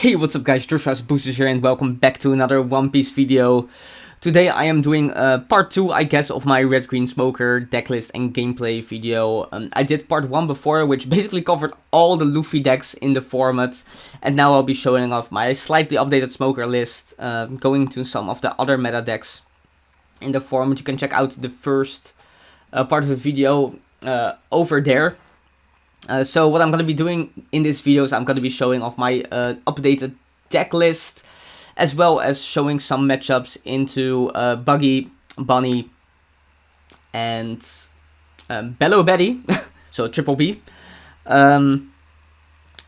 Hey, what's up guys, Joshua Boosters here and welcome back to another One Piece video. Today I am doing part 2, I guess, of my Red Green Smoker decklist and gameplay video. I did part 1 before, which basically covered all the Luffy decks in the format. And now I'll be showing off my slightly updated Smoker list, going to some of the other meta decks in the format. You can check out the first part of the video over there. So what I'm going to be doing in this video is I'm going to be showing off my updated deck list, as well as showing some matchups into Buggy, Bonney, and Belo Betty, so triple B. And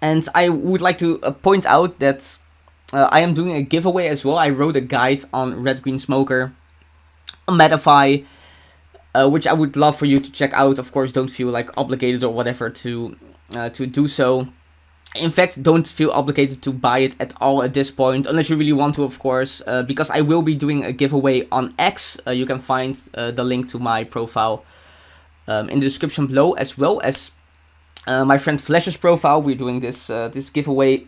I would like to point out that I am doing a giveaway as well. I wrote a guide on Red Green Smoker on Metafy, which I would love for you to check out. Of course, don't feel like obligated or whatever to do so. In fact, don't feel obligated to buy it at all at this point, unless you really want to, of course, because I will be doing a giveaway on X. You can find the link to my profile in the description below, as well as my friend Flash's profile. We're doing this this giveaway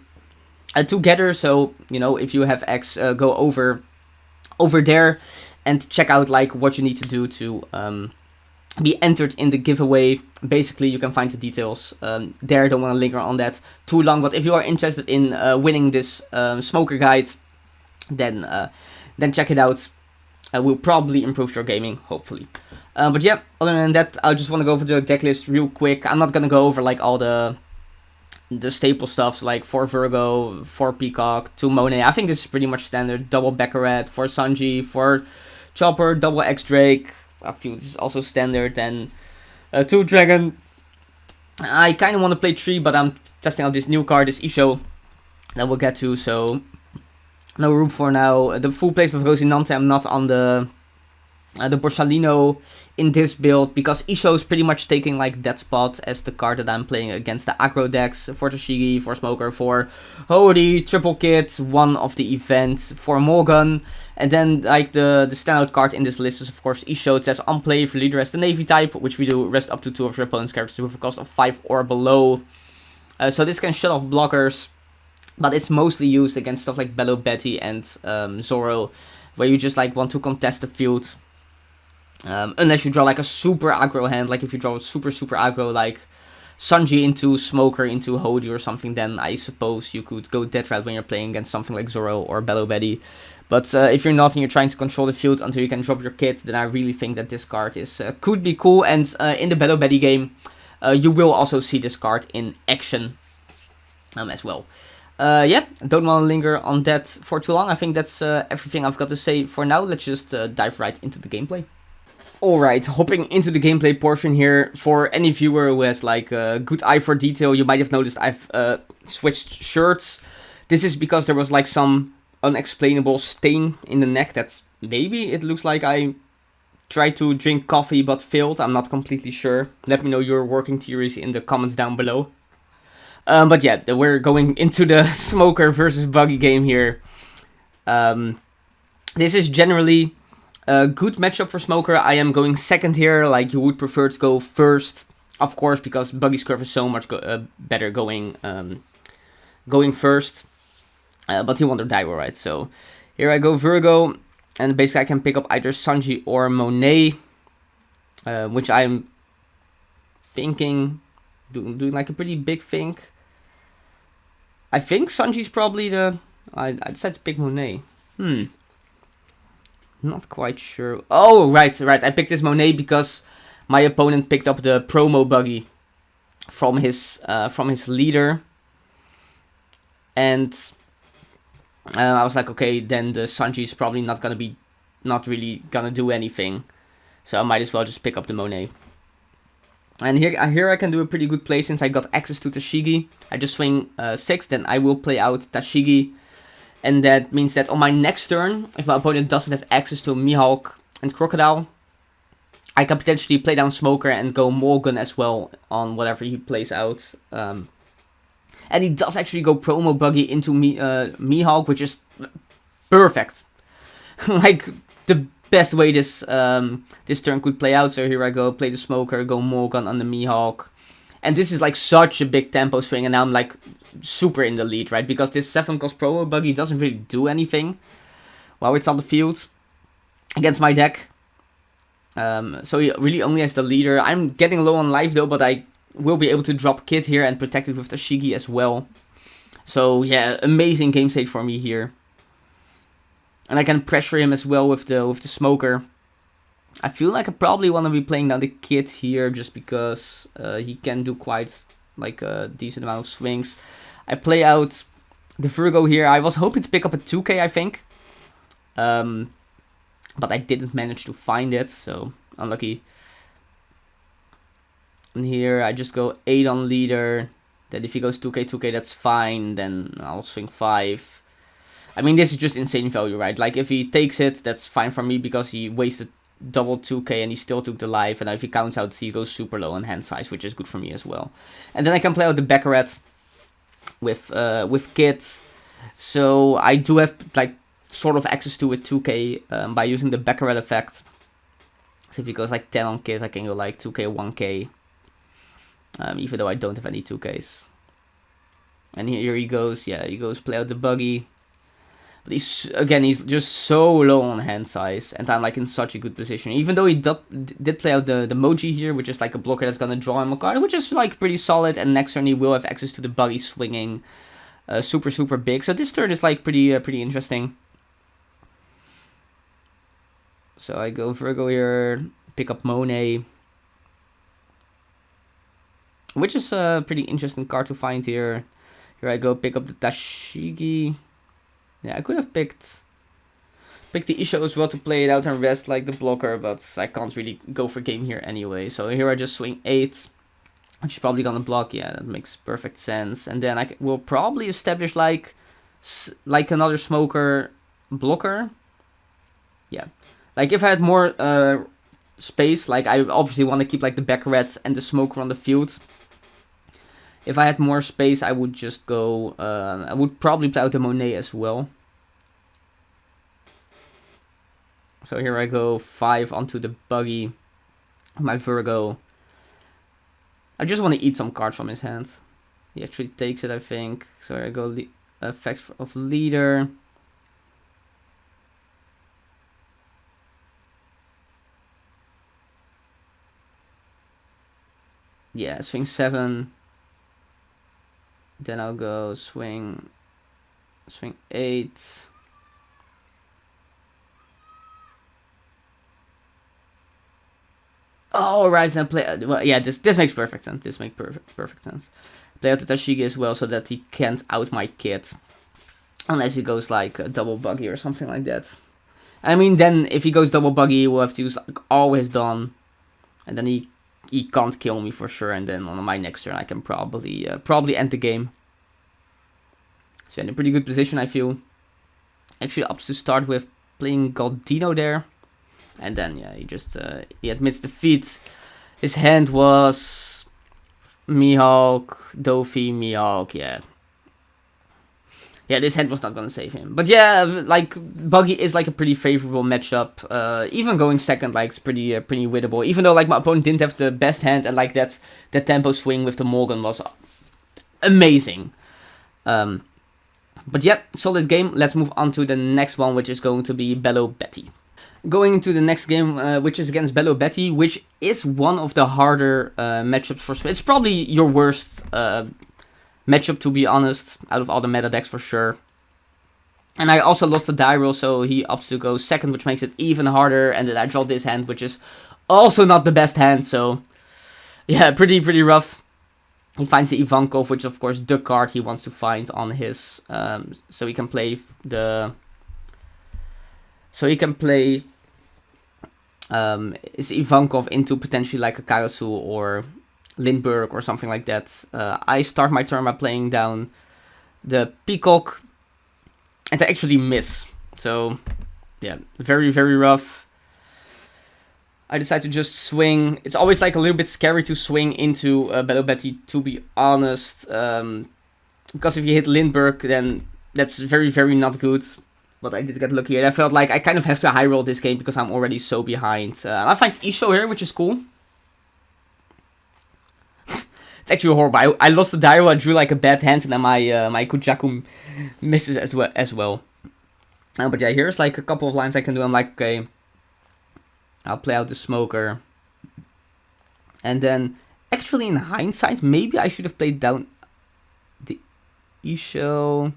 together, so you know, if you have X, go over there and check out like what you need to do to be entered in the giveaway. Basically, you can find the details there. I don't want to linger on that too long, but if you are interested in winning this smoker guide, then check it out. Will probably improve your gaming, hopefully. But yeah, other than that, I just want to go over the deck list real quick. I'm not gonna go over like all the staple stuffs, like 4 Virgo, 4 Peacock, 2 Monet. I think this is pretty much standard. Double Baccarat, 4 Sanji, 4 Chopper, double X Drake. I feel this is also standard. Then 2 Dragon. I kind of want to play 3, but I'm testing out this new card, this Isho, that we'll get to. So no room for now. The full place of Rosinante, I'm not on the Borsalino in this build, because Isho is pretty much taking like that spot as the card that I'm playing against the aggro decks. For Tashigi, for Smoker, for Hody, Triple Kit, one of the events, for Morgan. And then like the standout card in this list is of course Isho. It says on play if your leader has the Navy type, which we do, rest up to 2 of your opponent's characters with a cost of 5 or below. So this can shut off blockers, but it's mostly used against stuff like Belo Betty and Zoro, where you just like want to contest the field. Unless you draw like a super aggro hand, like if you draw super aggro, like Sanji into Smoker into Hody or something, then I suppose you could go that route when you're playing against something like Zoro or Belo Betty. But if you're not and you're trying to control the field until you can drop your kit, then I really think that this card is could be cool. And in the Belo Betty game, you will also see this card in action as well. Yeah, don't want to linger on that for too long. I think that's everything I've got to say for now. Let's just dive right into the gameplay. Alright, hopping into the gameplay portion here. For any viewer who has like a good eye for detail, you might have noticed I've switched shirts. This is because there was like some unexplainable stain in the neck that maybe it looks like I tried to drink coffee but failed. I'm not completely sure. Let me know your working theories in the comments down below. But yeah, we're going into the Smoker versus Buggy game here. This is generally a good matchup for Smoker. I am going second here, like you would prefer to go first, of course, because Buggy's curve is so much better going first. But he won't die, right? So here I go Virgo, and basically I can pick up either Sanji or Monet, which I'm thinking doing like a pretty big think. I think Sanji's probably the. I decided to pick Monet. Not quite sure. Oh, right. I picked this Monet because my opponent picked up the promo Buggy from his leader, and I was like, okay, then the Sanji is probably not really gonna do anything, so I might as well just pick up the Monet. And here I can do a pretty good play since I got access to Tashigi. I just swing 6, then I will play out Tashigi. And that means that on my next turn, if my opponent doesn't have access to Mihawk and Crocodile, I can potentially play down Smoker and go Morgan as well on whatever he plays out. And he does actually go promo Buggy into Mihawk, which is perfect. Like the best way this turn could play out. So here I go, play the Smoker, go Morgan on the Mihawk. And this is like such a big tempo swing, and now I'm like super in the lead, right? Because this 7 cost promo Buggy doesn't really do anything while it's on the field against my deck. So he really only has the leader. I'm getting low on life though, but I will be able to drop Kid here and protect it with Tashigi as well. So yeah, amazing game state for me here. And I can pressure him as well with the smoker. I feel like I probably want to be playing down the Kid here just because he can do quite like a decent amount of swings. I play out the Virgo here. I was hoping to pick up a 2k, I think. But I didn't manage to find it, so unlucky. And here I just go 8 on leader. Then if he goes 2k, 2k, that's fine. Then I'll swing 5. I mean, this is just insane value, right? Like, if he takes it, that's fine for me because he wasted double 2k and he still took the life. And if he counts out, he goes super low on hand size, which is good for me as well. And then I can play out the Baccarat with Kit. So I do have, like, sort of access to it 2k by using the Baccarat effect. So if he goes, like, 10 on Kit, I can go, like, 2k, 1k. Even though I don't have any 2ks. And here he goes, yeah, he goes play out the Buggy. But he's just so low on hand size, and I'm like in such a good position. Even though he did play out the Moji here, which is like a blocker that's gonna draw him a card, which is like pretty solid. And next turn he will have access to the Buggy swinging super big. So this turn is like pretty interesting. So I go Virgo here, pick up Monet, which is a pretty interesting card to find here. Here I go pick up the Tashigi. Yeah, I could have picked the Isho as well to play it out and rest like the blocker, but I can't really go for game here anyway. So here I just swing 8, which is probably gonna block. Yeah, that makes perfect sense. And then I will probably establish like another smoker blocker. Yeah, like if I had more space, like I obviously want to keep like the Baccarats and the smoker on the field. If I had more space, I would just go, I would probably play out the Monet as well. So here I go 5 onto the Buggy, my Virgo. I just want to eat some cards from his hand. He actually takes it, I think. So here I go the effect of leader. Yeah, swing 7. Then I'll go swing 8. Oh, right, then play. Well, yeah, this makes perfect sense. This makes perfect sense. Play out the Tashigi as well, so that he can't out my Kid, unless he goes like a double Buggy or something like that. I mean, then if he goes double Buggy, he will have to use like all his Dawn, and then he can't kill me for sure. And then on my next turn, I can probably end the game. So in a pretty good position, I feel. Actually, opts to start with playing Galdino there. And then, yeah, he admits defeat. His hand was Mihawk, Dofi, Mihawk, yeah. Yeah, this hand was not gonna save him. But yeah, like, Buggy is like a pretty favorable matchup. Even going second, like, it's pretty winnable. Even though, like, my opponent didn't have the best hand, and, like, that tempo swing with the Morgan was amazing. But yeah, solid game. Let's move on to the next one, which is going to be Belo Betty. Going into the next game, which is against Belo Betty, which is one of the harder matchups for Spain. It's probably your worst matchup, to be honest, out of all the meta decks for sure. And I also lost the die roll, so he opts to go second, which makes it even harder. And then I draw this hand, which is also not the best hand, so yeah, pretty rough. He finds the Ivankov, which is of course the card he wants to find on his, so he can play is Ivankov into potentially like a Karasu or Lindbergh or something like that. I start my turn by playing down the Peacock, and I actually miss. So yeah, very rough. I decide to just swing. It's always like a little bit scary to swing into Belo Betty, to be honest. Because if you hit Lindbergh, then that's very not good. But I did get lucky, and I felt like I kind of have to high roll this game because I'm already so behind. I find Isho here, which is cool. It's actually horrible. I lost the Dairo, I drew like a bad hand, and then my Kujaku misses as well. But yeah, here's like a couple of lines I can do. I'm like, okay, I'll play out the Smoker. And then, actually in hindsight, maybe I should have played down the Isho.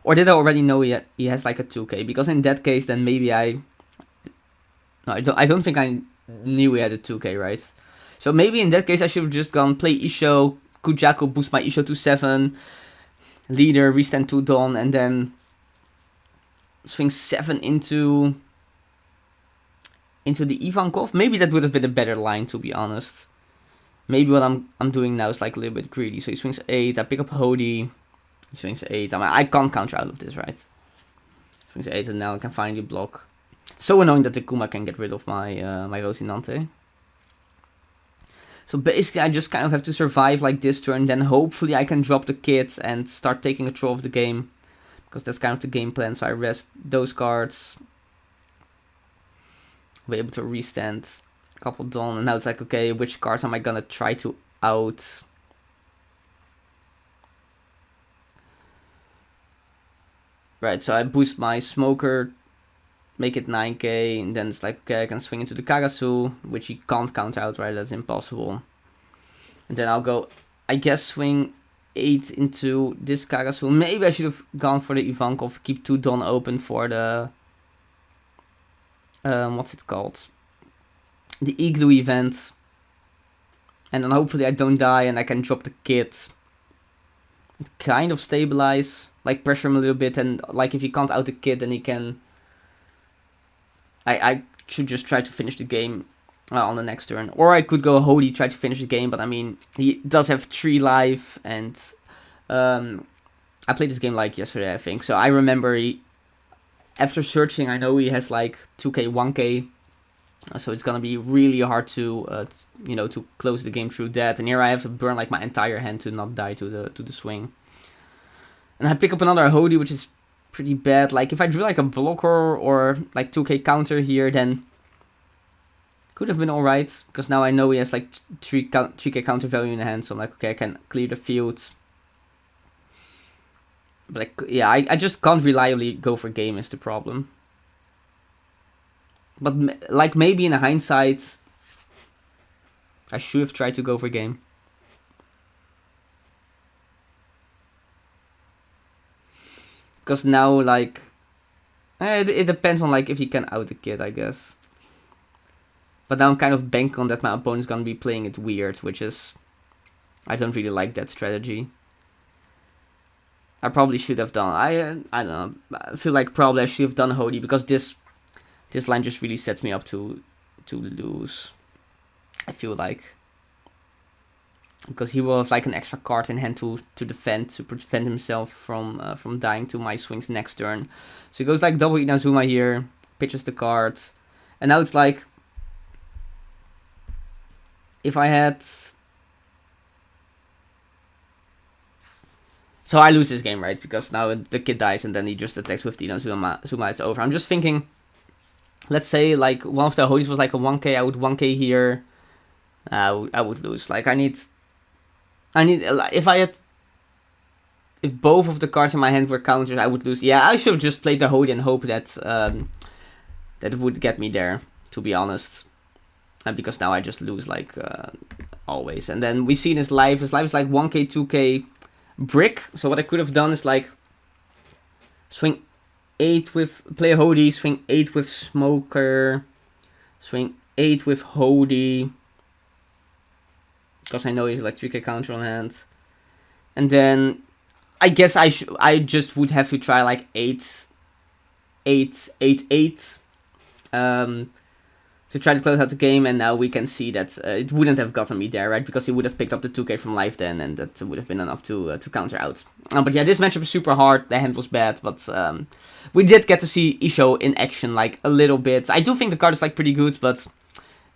Or did I already know he has like a 2k? Because in that case, then maybe No, I don't think I knew he had a 2k, right? So maybe in that case I should have just gone play Isho, Kujaku, boost my Isho to 7, leader, restand to Dawn, and then swing 7 into the Ivankov. Maybe that would have been a better line, to be honest. Maybe what I'm doing now is like a little bit greedy. So he swings 8, I pick up Hody, he swings 8. I can't counter out of this, right? Swings 8 and now I can finally block. So annoying that the Kuma can get rid of my my Rocinante. So basically I just kind of have to survive like this turn, then hopefully I can drop the kit and start taking control of the game. Because that's kind of the game plan, so I rest those cards. Be able to restand a couple Dawn, and now it's like, okay, which cards am I gonna try to out? Right, so I boost my Smoker, make it 9k, and then it's like, okay, I can swing into the Karasu, which he can't counter out, right? That's impossible. And then I'll go, I guess, swing 8 into this Karasu. Maybe I should have gone for the Ivankov, keep 2 Dawn open for the... what's it called? The Igloo event. And then hopefully I don't die and I can drop the kit. It kind of stabilize, like pressure him a little bit, and like if he can't out the kit, then he can... I should just try to finish the game on the next turn. Or I could go Hody, try to finish the game, but I mean, he does have 3 life, and I played this game like yesterday, I think. So I remember after searching, I know he has like 2k, 1k. So it's gonna be really hard to, to close the game through that. And here I have to burn like my entire hand to not die to the swing. And I pick up another Hody, which is pretty bad. Like if I drew like a blocker or like 2k counter here, then could have been alright. Because now I know he has like 3k counter value in the hand. So I'm like, okay, I can clear the field. But like, yeah, I just can't reliably go for game is the problem. But like maybe in hindsight, I should have tried to go for game. Because now like, it depends on like if he can out the kid, I guess. But now I'm kind of banking on that my opponent's gonna be playing it weird, which is, I don't really like that strategy. I probably should have done, I don't know, I feel like probably I should have done Hody, because this line just really sets me up to lose, I feel like. Because he will have like an extra card in hand to defend, to prevent himself from dying to my swings next turn. So he goes like double Inazuma here, pitches the card, and now it's like, if I had... So I lose this game, right? Because now the kid dies and then he just attacks with the Inazuma, it's over. I'm just thinking, let's say like one of the Hodis was like a 1k, I would 1k here, I would lose. Like I need, if both of the cards in my hand were counters, I would lose. Yeah, I should have just played the Hody and hope that that would get me there, to be honest. Because now I just lose like always. And then we see in his life is like 1k, 2k brick. So what I could have done is like swing 8 with play Hody, swing 8 with Smoker, swing 8 with Hody, because I know he's like 3k counter on hand. And then I guess I just would have to try like 8 8 8 8 to try to close out the game, and now we can see that it wouldn't have gotten me there, right? Because he would have picked up the 2k from life then, and that would have been enough to counter out. But yeah, this matchup is super hard. The hand was bad, but we did get to see Isho in action like a little bit. I do think the card is like pretty good, but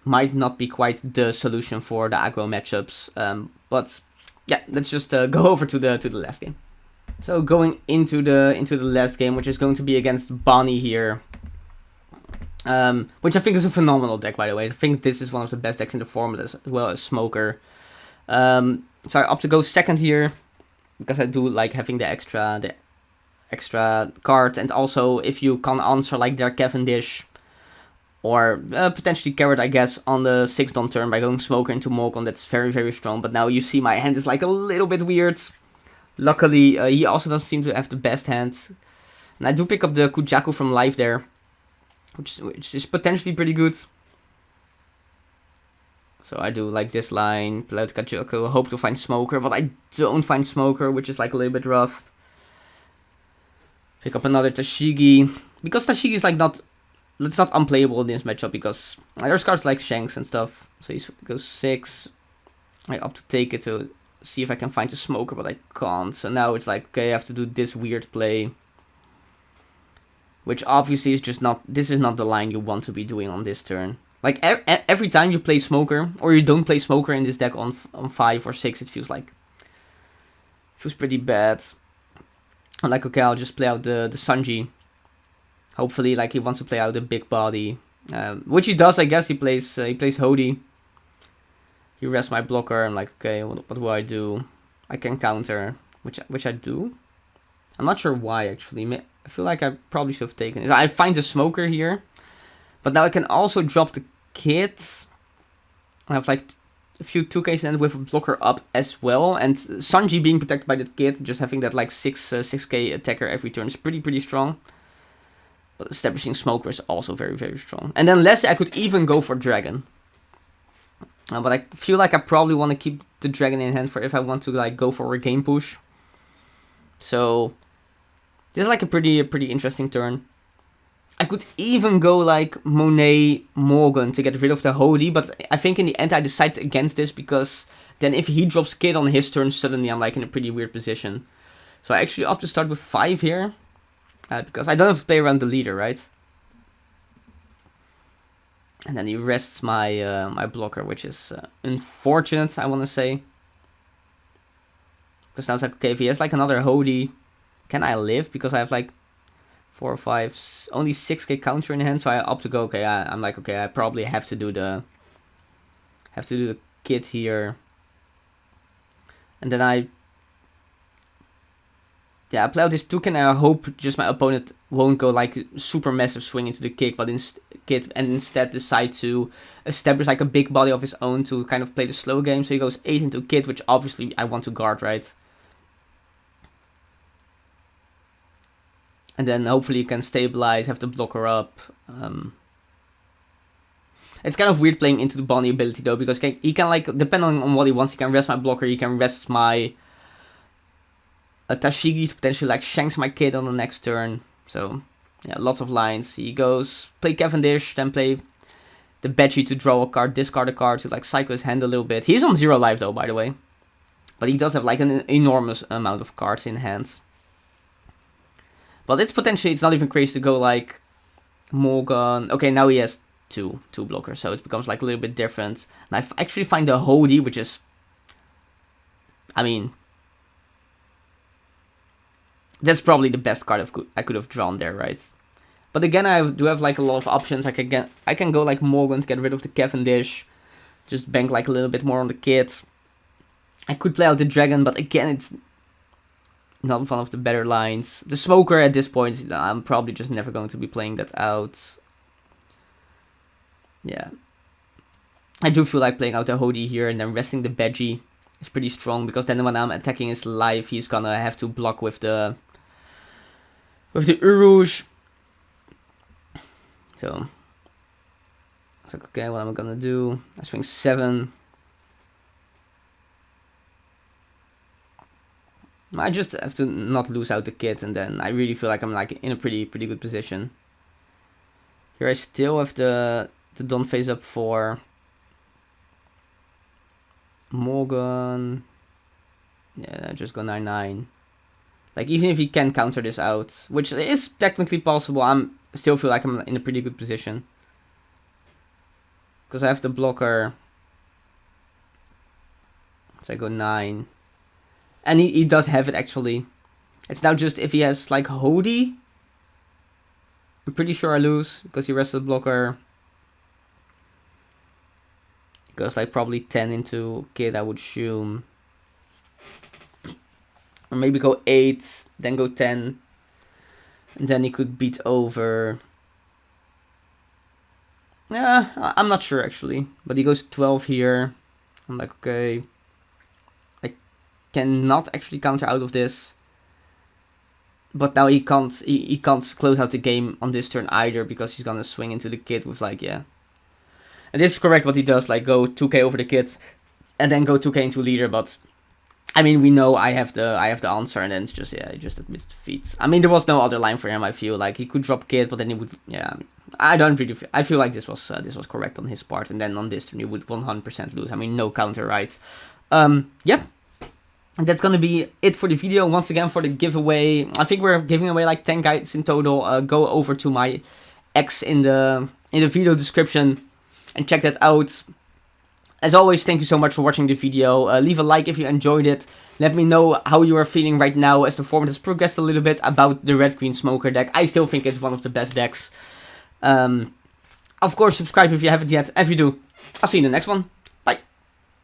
might not be quite the solution for the aggro matchups. But yeah, let's just go over to the last game. So going into the last game, which is going to be against Bonney here. Which I think is a phenomenal deck, by the way. I think this is one of the best decks in the format, as well as Smoker. So I opt to go second here, because I do like having the extra card, and also if you can answer like their Cavendish or potentially Carrot, I guess, on the 6th on turn by going Smoker into Morgan, that's very, very strong. But now you see my hand is like a little bit weird. Luckily, he also doesn't seem to have the best hand. And I do pick up the Kujaku from life there, which is potentially pretty good. So I do like this line, play out Kujaku, hope to find Smoker, but I don't find Smoker, which is like a little bit rough. Pick up another Tashigi, because Tashigi is like it's not unplayable in this matchup, because there's cards like Shanks and stuff. So he goes 6. I opt to take it to see if I can find a Smoker, but I can't. So now it's like, okay, I have to do this weird play, which obviously is just not, this is not the line you want to be doing on this turn. Like every time you play Smoker, or you don't play Smoker in this deck on 5 or 6, it feels pretty bad. I'm like, okay, I'll just play out the Sanji. Hopefully, like, he wants to play out a big body, which he does, I guess. He plays Hody. He rests my blocker. I'm like, okay, what do I do? I can counter, which I do. I'm not sure why, actually. I feel like I probably should have taken it. I find the Smoker here, but now I can also drop the Kid. I have like a few 2Ks and with a blocker up as well, and Sanji being protected by the Kid, just having that like 6K attacker every turn is pretty strong. But establishing Smoker is also very, very strong. And then lastly, I could even go for Dragon. But I feel like I probably want to keep the Dragon in hand for if I want to like go for a game push. So this is like a pretty interesting turn. I could even go like Monet Morgan to get rid of the Hody, but I think in the end I decided against this, because then if he drops Kid on his turn, suddenly I'm like in a pretty weird position. So I actually opt to start with 5 here, because I don't have to play around the leader, right? And then he rests my my blocker, which is unfortunate, I want to say. Because now it's like, okay, if he has like another Hody, can I live? Because I have like 4 or 5, only 6K counter in hand, so I opt to go, okay, I'm like, okay, I probably have to do the Kid here. And then I play out this Toucan, and I hope just my opponent won't go like super massive swing into the Kid, but instead decide to establish like a big body of his own to kind of play the slow game. So he goes 8 into Kid, which obviously I want to guard, right? And then hopefully you can stabilize, have the blocker up. It's kind of weird playing into the Bonney ability though, because he can like, depending on what he wants, he can rest my blocker, he can rest my Tashigi to potentially like shanks my Kid on the next turn. So yeah, lots of lines. He goes play Cavendish, then play the Betty to draw a card, discard a card to like cycle his hand a little bit. He's on 0 life though, by the way. But he does have like an enormous amount of cards in hand. But it's not even crazy to go like Morgan. Okay, now he has two blockers, so it becomes like a little bit different. And I actually find the Hody, which is, I mean, that's probably the best card I could have drawn there, right? But again, I do have like a lot of options. I can go like Morgan to get rid of the Cavendish, just bank like a little bit more on the Kid. I could play out the Dragon, but again, it's not one of the better lines. The Smoker at this point, I'm probably just never going to be playing that out. Yeah. I do feel like playing out the Hody here and then resting the Veggie is pretty strong, because then when I'm attacking his life, he's gonna have to block with the Urush. So it's like, okay, what am I gonna do? I swing 7. I just have to not lose out the Kid, and then I really feel like I'm like in a pretty good position. Here I still have the Don face up for Morgan. Yeah, I just go 9/9. Like, even if he can counter this out, which is technically possible, I still feel like I'm in a pretty good position. Because I have the blocker. So I go 9. And he does have it, actually. It's now just if he has like Hody, I'm pretty sure I lose, because he rests the blocker. It goes like probably 10 into Kid, I would assume. Or maybe go 8, then go 10. And then he could beat over... Yeah, I'm not sure actually. But he goes 12 here. I'm like, okay. I cannot actually counter out of this. But now he can't close out the game on this turn either, because he's gonna swing into the kid with like, yeah. And this is correct what he does, like go 2k over the kid and then go 2k into leader, but I mean, we know I have the answer, and then it's just, yeah, he just admits defeat. I mean, there was no other line for him. I feel like he could drop kid, but then he would, yeah. I don't really. I feel like this was correct on his part, and then on this turn he would 100% lose. I mean, no counter, right? Yep. And that's gonna be it for the video. Once again, for the giveaway, I think we're giving away like 10 guides in total. Go over to my X in the video description and check that out. As always, thank you so much for watching the video. Leave a like if you enjoyed it. Let me know how you are feeling right now as the format has progressed a little bit about the Red-Green Smoker deck. I still think it's one of the best decks. Of course, subscribe if you haven't yet. If you do, I'll see you in the next one.